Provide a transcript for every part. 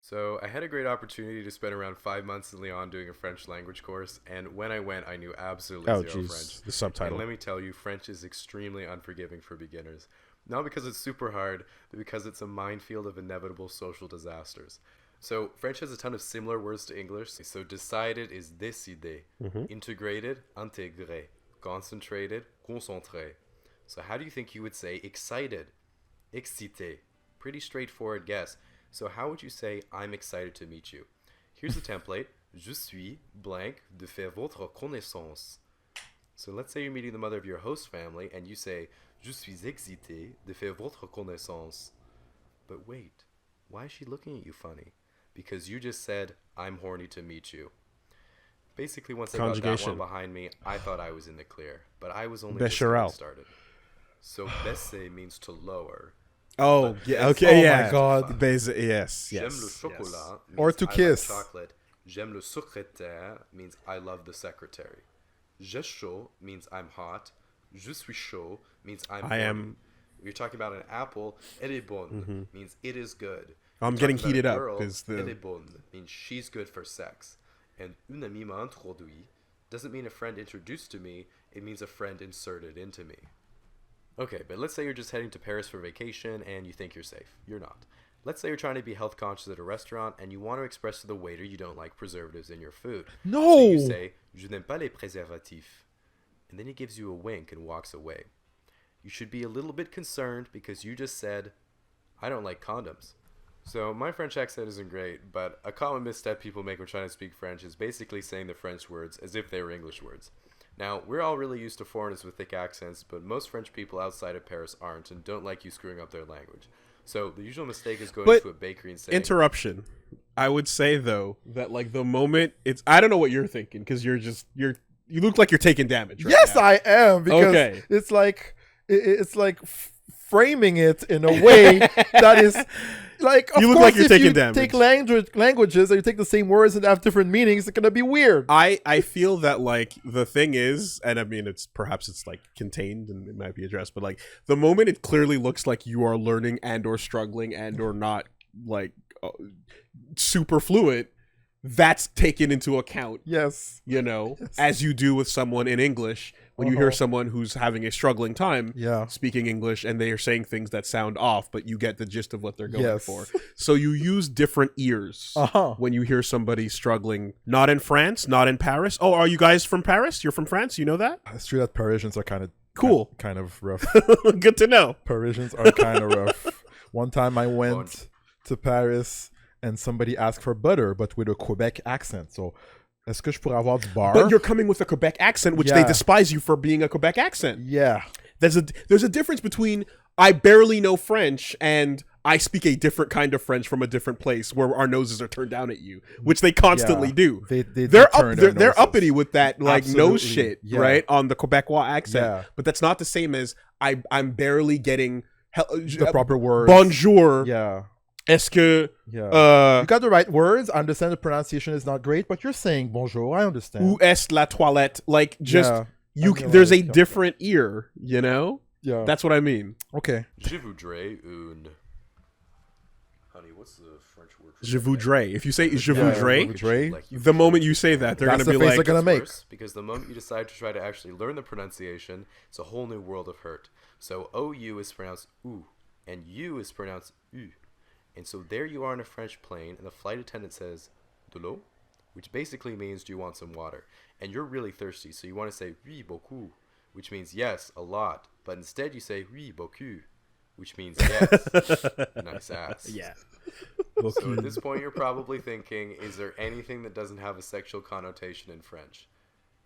So I had a great opportunity to spend around 5 months in Lyon doing a French language course, and when I went, I knew absolutely Oh, zero jeez. French. The subtitle. And let me tell you, French is extremely unforgiving for beginners. Not because it's super hard, but because it's a minefield of inevitable social disasters. So French has a ton of similar words to English. So decided is décider, integrated, intégré, concentrated, concentré. So how do you think you would say excited? Excité. Pretty straightforward guess. So how would you say I'm excited to meet you? Here's a template. Je suis blank de faire votre connaissance. So let's say you're meeting the mother of your host family and you say Je suis excité de faire votre connaissance. But wait, why is she looking at you funny? Because you just said I'm horny to meet you. Basically, once I got that one behind me, I thought I was in the clear, but I was only just getting started. So baisser means to lower. Oh, yeah, okay, oh my god. Yes. J'aime le chocolat means Or to I kiss. like chocolate. J'aime le secrétaire means I love the secretary. Je chaud means I'm hot. Je suis chaud means I am. You're talking about an apple. Elle est bonne means it is good. I'm getting heated up because Elle est bonne means she's good for sex. And une amie m'a introduit doesn't mean a friend introduced to me. It means a friend inserted into me. Okay, but let's say you're just heading to Paris for vacation and you think you're safe. You're not. Let's say you're trying to be health conscious at a restaurant and you want to express to the waiter you don't like preservatives in your food. No! So you say, Je n'aime pas les préservatifs. And then he gives you a wink and walks away. You should be a little bit concerned because you just said, I don't like condoms. So my French accent isn't great, but a common misstep people make when trying to speak French is basically saying the French words as if they were English words. Now, we're all really used to foreigners with thick accents, but most French people outside of Paris aren't and don't like you screwing up their language. So the usual mistake is going to a bakery and saying... Interruption. I would say, though, that like the moment it's... I don't know what you're thinking, because you look like you're taking damage right Yes, now. I am, because it's like framing it in a way that is... Like, of you look course, like you're if taking you damage. Take languages and you take the same words and have different meanings, it's gonna be weird. I feel that like the thing is, and I mean it's like contained and it might be addressed, but like the moment it clearly looks like you are learning and or struggling and or not like super fluent, that's taken into account. Yes. You know, as you do with someone in English. When you hear someone who's having a struggling time speaking English and they are saying things that sound off, but you get the gist of what they're going for. So you use different ears when you hear somebody struggling. Not in France, not in Paris. Oh, are you guys from Paris? You're from France? You know that? It's true that Parisians are kind of cool. Kind of rough. Good to know. Parisians are kind of rough. One time I went to Paris and somebody asked for butter, but with a Quebec accent. So... Est-ce que je pourrais avoir du bar? But you're coming with a Quebec accent, which they despise you for being a Quebec accent. Yeah. There's a difference between I barely know French and I speak a different kind of French from a different place where our noses are turned down at you, which they constantly do. They're uppity with that like nose shit, right? On the Quebecois accent. Yeah. But that's not the same as I'm barely getting the proper words. Bonjour. Yeah. Est-ce que... you got the right words. I understand the pronunciation is not great, but you're saying bonjour. I understand. Où est la toilette? Like, just... there's a different ear, you know? Yeah. That's what I mean. Okay. Je voudrais une... Honey, what's the French word for Je voudrais. If you say je voudrais, like the moment you say that, they're going to be like... That's the face they're going to make. Because the moment you decide to try to actually learn the pronunciation, it's a whole new world of hurt. So OU is pronounced OU, and U is pronounced U. And so there you are on a French plane, and the flight attendant says, de l'eau? Which basically means, do you want some water? And you're really thirsty, so you want to say, oui, beaucoup, which means yes, a lot. But instead you say, oui, beaucoup, which means yes. Nice ass. Yeah. So at this point you're probably thinking, is there anything that doesn't have a sexual connotation in French?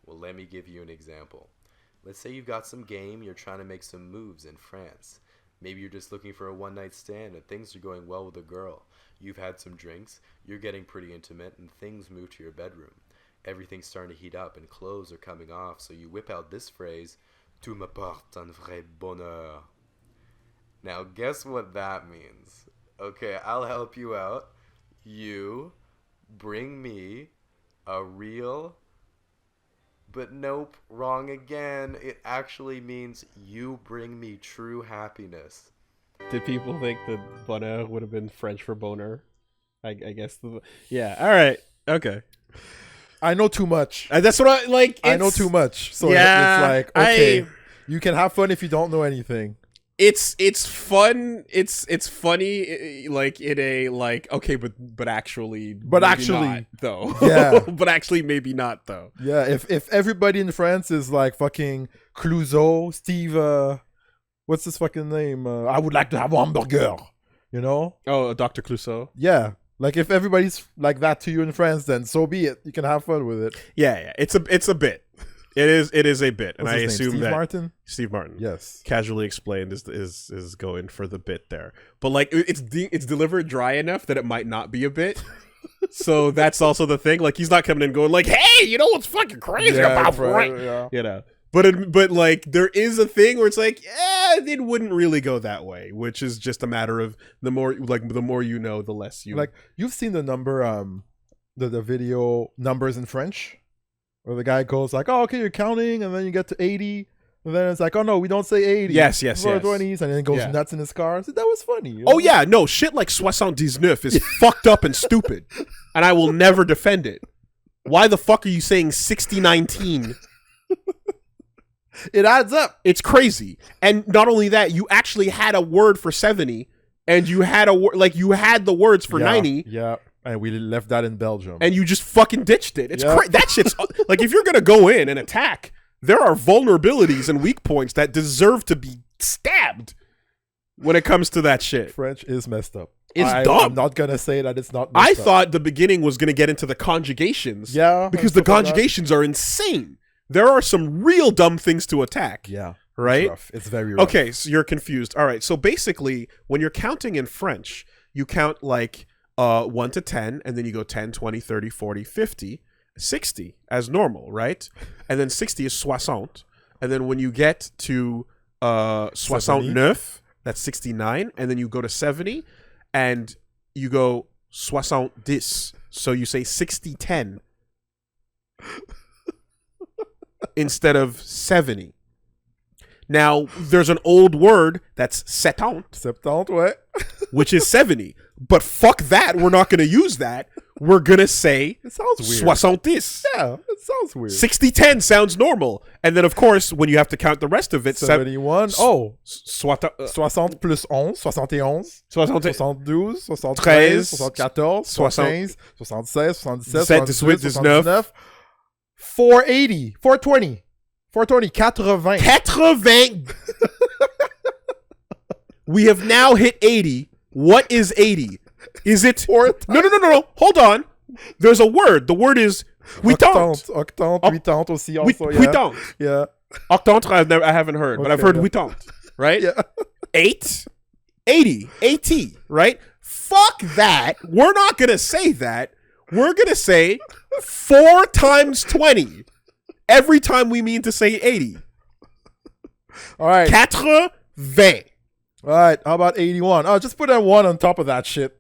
Well, let me give you an example. Let's say you've got some game, you're trying to make some moves in France. Maybe you're just looking for a one-night stand and things are going well with a girl. You've had some drinks, you're getting pretty intimate, and things move to your bedroom. Everything's starting to heat up and clothes are coming off, so you whip out this phrase, Tu m'apportes un vrai bonheur. Now, guess what that means? Okay, I'll help you out. You bring me a real... But nope, wrong again. It actually means you bring me true happiness. Did people think that bonheur would have been French for boner? I guess. Yeah. All right. Okay. I know too much. That's what I like. I know too much. So yeah, it's like, okay, you can have fun if you don't know anything. It's fun. It's funny. Like in a like okay, but actually not, though. Yeah. But actually maybe not though. Yeah. If everybody in France is like fucking Clouseau, Steve, what's his fucking name? I would like to have a hamburger. You know? Oh, Dr. Clouseau. Yeah. Like if everybody's like that to you in France, then so be it. You can have fun with it. Yeah. It's a bit. It is a bit, and I assume Steve that Martin? Steve Martin, yes, casually explained is going for the bit there, but like it's delivered dry enough that it might not be a bit. So that's also the thing. Like he's not coming in going like, "Hey, you know what's fucking crazy about right?" Yeah. You know. But like there is a thing where it's like, yeah, it wouldn't really go that way, which is just a matter of the more you know, the less you like. You've seen the number, the video numbers in French, where the guy goes like, "Oh, okay, you're counting," and then you get to 80, and then it's like, "Oh no, we don't say 80." Yes. 20s, and then it goes nuts in his car. So that was funny. You know? Oh yeah, no shit like 79 is fucked up and stupid, and I will never defend it. Why the fuck are you saying 6019? It adds up. It's crazy. And not only that, you actually had a word for 70 and you had you had the words for 90. Yeah. And we left that in Belgium. And you just fucking ditched it. It's that shit's like if you're going to go in and attack, there are vulnerabilities and weak points that deserve to be stabbed when it comes to that shit. French is messed up. It's dumb. I'm not going to say that it's not messed up. Thought the beginning was going to get into the conjugations. Yeah. Because the conjugations are insane. There are some real dumb things to attack. Yeah. Right? It's very rough. Okay, so you're confused. All right. So basically, when you're counting in French, you count like 1 to 10, and then you go 10, 20, 30, 40, 50, 60 as normal, right? And then 60 is 60. And then when you get to 69, that's 69, and then you go to 70, and you go 70. So you say 60, 10. Instead of 70. Now, there's an old word that's 70. 70, ouais. Which is 70. But fuck that. We're not going to use that. We're going to say it sounds weird. 70. Yeah, it sounds weird. 60-10 sounds normal. And then, of course, when you have to count the rest of it... 71. 60 plus 11. 71. 72. 72. 73. 13. 74. 75. 76. 77. 78. 79. 480. 420. 420. 80. 80. We have now hit 80. What is 80? Is it... No. Hold on. There's a word. The word is... Octante. Octante aussi also, yeah. Huitante. Yeah. Octante I haven't heard, but I've heard huitante. Right? Yeah. 8. 80. 80. Right? Fuck that. We're not going to say that. We're going to say 4 times 20 every time we mean to say 80. All right. 80. All right. How about 81? Oh, just put a 1 on top of that shit.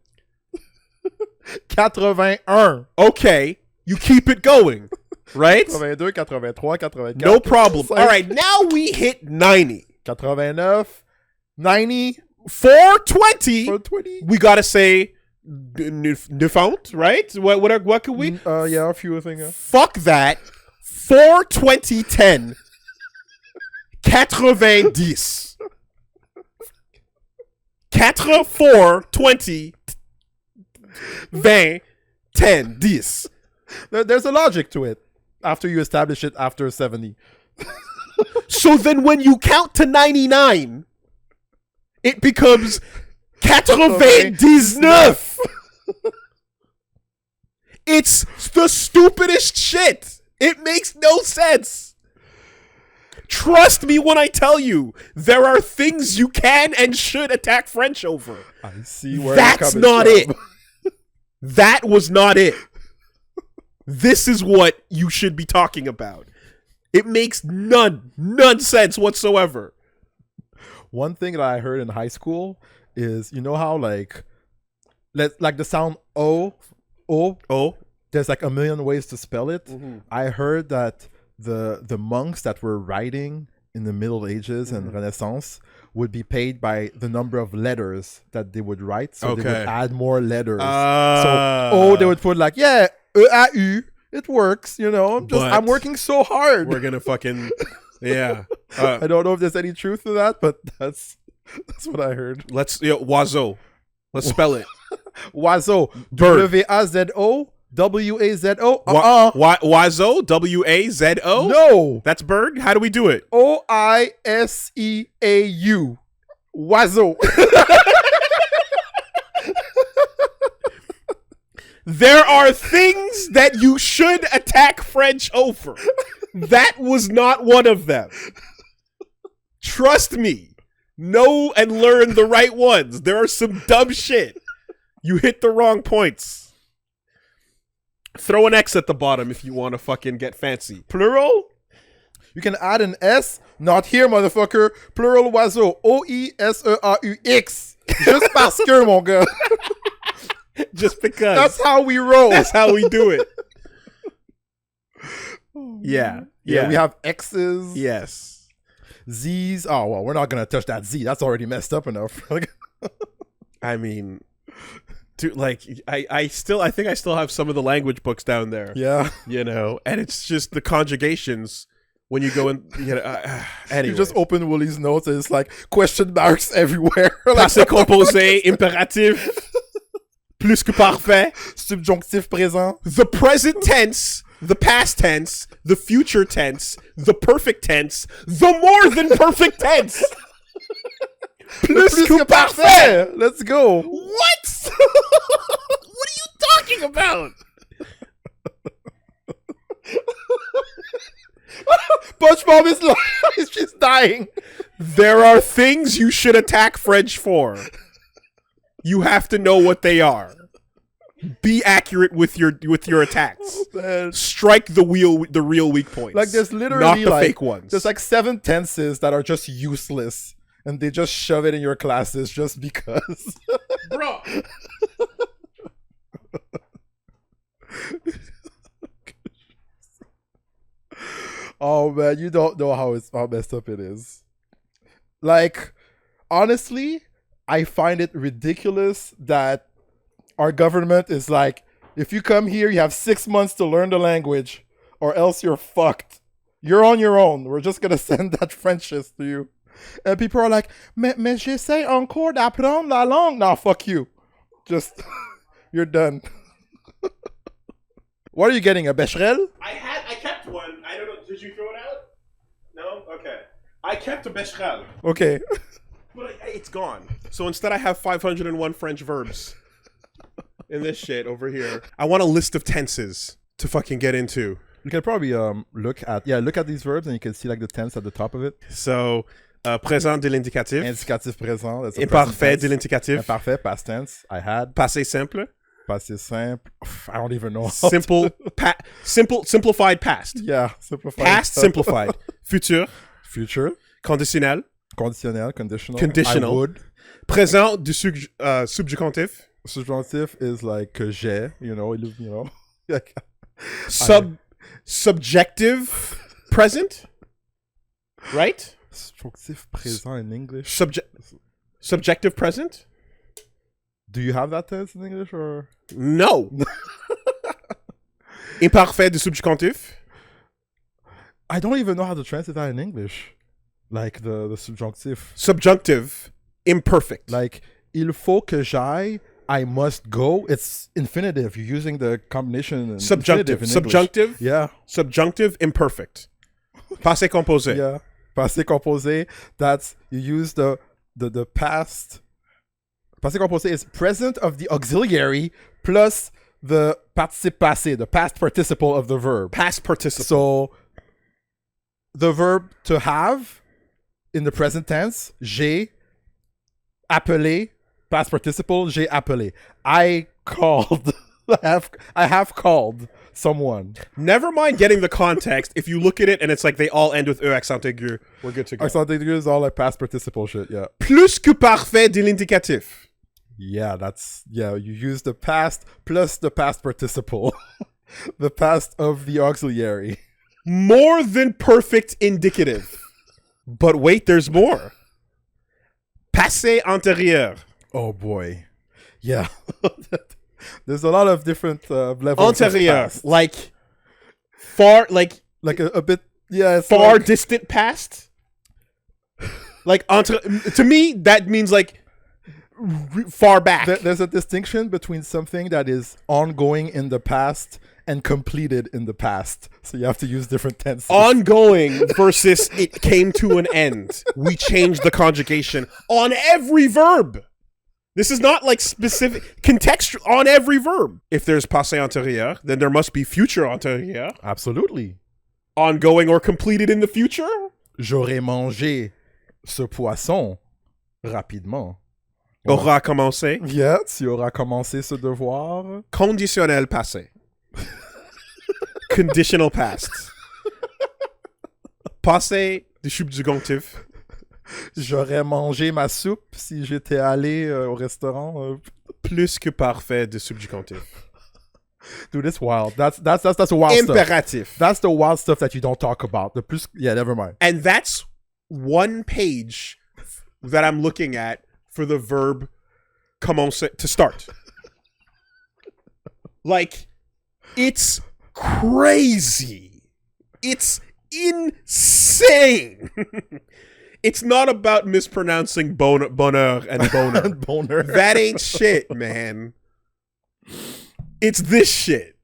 81. Okay. You keep it going. Right? 82, 83, 84. No problem. All right. Now we hit 90. 89. 90. 420. 420. We got to say... Newfound, right? What could we? Yeah, a few things. Fuck that. 420 10. 90. 4 20 20 10 10. There's a logic to it after you establish it after 70. So then when you count to 99, it becomes 99. It's the stupidest shit. It makes no sense. Trust me when I tell you, there are things you can and should attack French over. I see where that's not it. That was not it. This is what you should be talking about. It makes none sense whatsoever. One thing that I heard in high school is, you know how like the sound O, there's like a million ways to spell it. Mm-hmm. I heard that the monks that were writing in the Middle Ages and Renaissance would be paid by the number of letters that they would write. So they would Okay. add more letters. So they would put like, yeah, EAU, it works, you know. I'm working so hard. We're gonna fucking yeah. I don't know if there's any truth to that, but that's what I heard. Oiseau. Let's spell it. Oiseau. Bird. WAZO. WAZO. Oiseau. WAZO. No. That's bird. How do we do it? OISEAU. Oiseau. There are things that you should attack French over. That was not one of them. Trust me. Know and learn the right ones. There are some dumb shit. You hit the wrong points. Throw an X at the bottom if you want to fucking get fancy. Plural? You can add an S. Not here, motherfucker. Plural oiseau. OISEAUX. Just parce que, mon gars. Just because. That's how we roll. That's how we do it. Yeah. We have X's. Yes. Z's. Oh, well, we're not going to touch that Z. That's already messed up enough. I mean, dude, like, I think I still have some of the language books down there. Yeah. You know, and it's just the conjugations when you go in, you know, anyway. You just open Woolie's notes and it's like question marks everywhere. Passé composé, impératif, plus que parfait, subjonctif présent, the present tense, the past tense, the future tense, the perfect tense, the more than perfect tense. Plus que parfait. Let's go. What? What are you talking about? SpongeBob is like, he's just dying. There are things you should attack French for. You have to know what they are. Be accurate with your attacks. Oh, strike the real weak points. Like there's literally not the like, fake ones. There's like 7 tenses that are just useless, and they just shove it in your classes just because. Bro. Oh man, you don't know how messed up it is. Like, honestly, I find it ridiculous that our government is like, if you come here, you have 6 months to learn the language, or else you're fucked. You're on your own. We're just gonna send that Frenchist to you. And people are like, mais j'essaie encore d'apprendre la langue. Nah, fuck you. Just, you're done. What are you getting, a Becherel? I kept one. I don't know. Did you throw it out? No? Okay. I kept a Becherel. Okay. But it's gone. So instead I have 501 French verbs in this shit over here. I want a list of tenses to fucking get into. You can probably look at these verbs and you can see like the tense at the top of it. So, présent de l'indicatif. Indicatif présent. That's a imparfait de l'indicatif. Imparfait, past tense. I had. Passé simple. Passé simple. I don't even know. Simplified past. Yeah, simplified. Past simplified. Futur. Future. Conditionnel. Conditionnel, conditional. Conditional. I would. Présent du subjonctif. Subjonctif is like que j'ai, you know. Like, subjective present. Right? Subjonctif présent in English. Subjective present? Do you have that tense in English or? No. Imparfait du subjonctif. I don't even know how to translate that in English. Like the subjunctive. Subjunctive. Imperfect. Like, il faut que j'aille, I must go. It's infinitive. You're using the combination. Subjunctive. In Subjunctive. English. Yeah. Subjunctive. Imperfect. Passé composé. Yeah. Passé composé. That's, you use the past. Passé composé is present of the auxiliary plus the participe passé, the past participle of the verb. Past participle. So the verb to have in the present tense, j'ai appelé, past participle, j'ai appelé. I called. I have called someone. Never mind getting the context. If you look at it and it's like they all end with E accent aigu, we're good to go. Accent aigu is all like past participle shit, yeah. Plus que parfait de l'indicatif. Yeah, you use the past plus the past participle. The past of the auxiliary. More than perfect indicative. But wait, there's more. Passé antérieur. Oh boy. Yeah. There's a lot of different levels. Antérieur, like far, like a bit. Yeah, it's far distant past. Like to me, that means like far back. There's a distinction between something that is ongoing in the past and completed in the past. So you have to use different tenses. Ongoing versus it came to an end. We changed the conjugation on every verb. This is not like specific contextual on every verb. If there's passé antérieur, then there must be future antérieur. Absolutely. Ongoing or completed in the future. J'aurais mangé ce poisson rapidement. Aura commencé. Yeah, tu auras commencé ce devoir. Conditionnel passé. Conditional past. Passé du subjunctif. J'aurais mangé ma soupe si j'étais allé au restaurant. Plus que parfait de subjunctif. Dude, it's wild. That's the wild Imperative. stuff. That's the wild stuff that you don't talk about. The plus, yeah, never mind. And that's one page that I'm looking at for the verb commencer, to start. Like, it's crazy. It's insane. It's not about mispronouncing bonheur and boner. Boner. That ain't shit, man. It's this shit.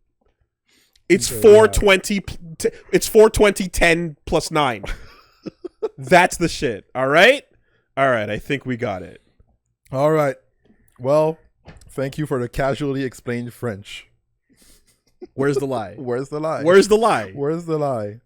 It's 420. It's 420 10 plus 9. That's the shit. All right. I think we got it. All right. Well, thank you for the casually explained French. Where's the lie? Where's the lie? Where's the lie? Where's the lie?